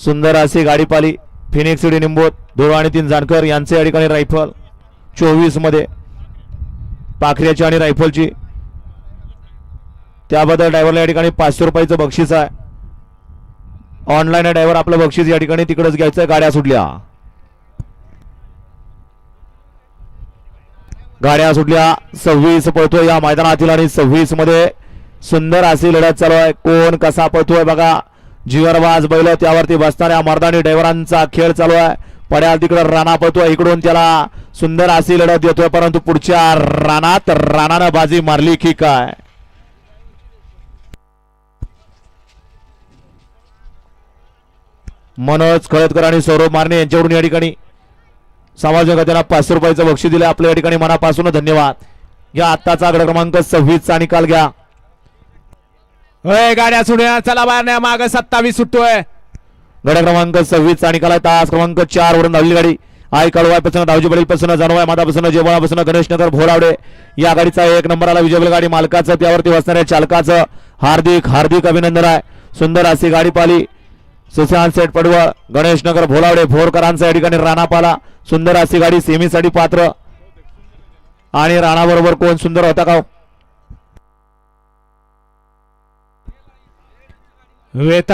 सुंदर अशी गाडी पाली. फिनिक्स सिटी निंबोत 2 आणि 3 जानकर यांचे या ठिकाणी रायफल 24 मध्ये पाखऱ्याची आणि रायफलची. त्याबद्दल ड्रायव्हरला या ठिकाणी 500 रुपयाचं बक्षीस आहे. ऑनलाईन ड्रायव्हर आपलं बक्षीस या ठिकाणी तिकडेच घ्यायचं. गाड्या सुटल्या. गाड्या सुटल्या. 26 पळतोय या मैदानातील आणि 26 मध्ये सुंदर अशी लढत चालू आहे. कोण कसा पळतोय बघा. जिगरबाज बैल त्यावरती बसणाऱ्या मर्दानी ड्रायव्हरांचा खेळ चालू आहे. पड्याल तिकडे राणा पळतोय. इकडून त्याला सुंदर अशी लढत देतोय परंतु पुढच्या रानात राणानं बाजी मारली की काय. मनोज खळदकर आणि सौरभ मारणे यांच्यावरून या ठिकाणी समाजक त्यांना 500 रुपयाचं बक्षीस दिलं. आपल्या या ठिकाणी मनापासून धन्यवाद. या आत्ताचा गड क्रमांक 26 चा निकाल घ्या. गाड्या सुटल्या. चला बाहेर माग 27 सुटतोय. गड क्रमांक 26 चा निकाल आहे. तास क्रमांक 4 वरून धावली गाडी. आई कळवायपासून दावजी बळीपासून जानवाय मातापासून जेवणापासून गणेशनगर भोरावडे या गाडीचा 1 नंबरला विजय गाडी मालकाचं त्यावरती बसणाऱ्या चालकाचं हार्दिक हार्दिक अभिनंदन आहे. सुंदर अशी गाडी पाली. सुशांत सेठ पडवळ गणेशनगर भोलावडे भोरकरांचा या ठिकाणी राणा पाला. सुंदर अशी गाडी सेमीसाठी पात्र आणि राणा बरोबर कोण सुंदर होता का. वेता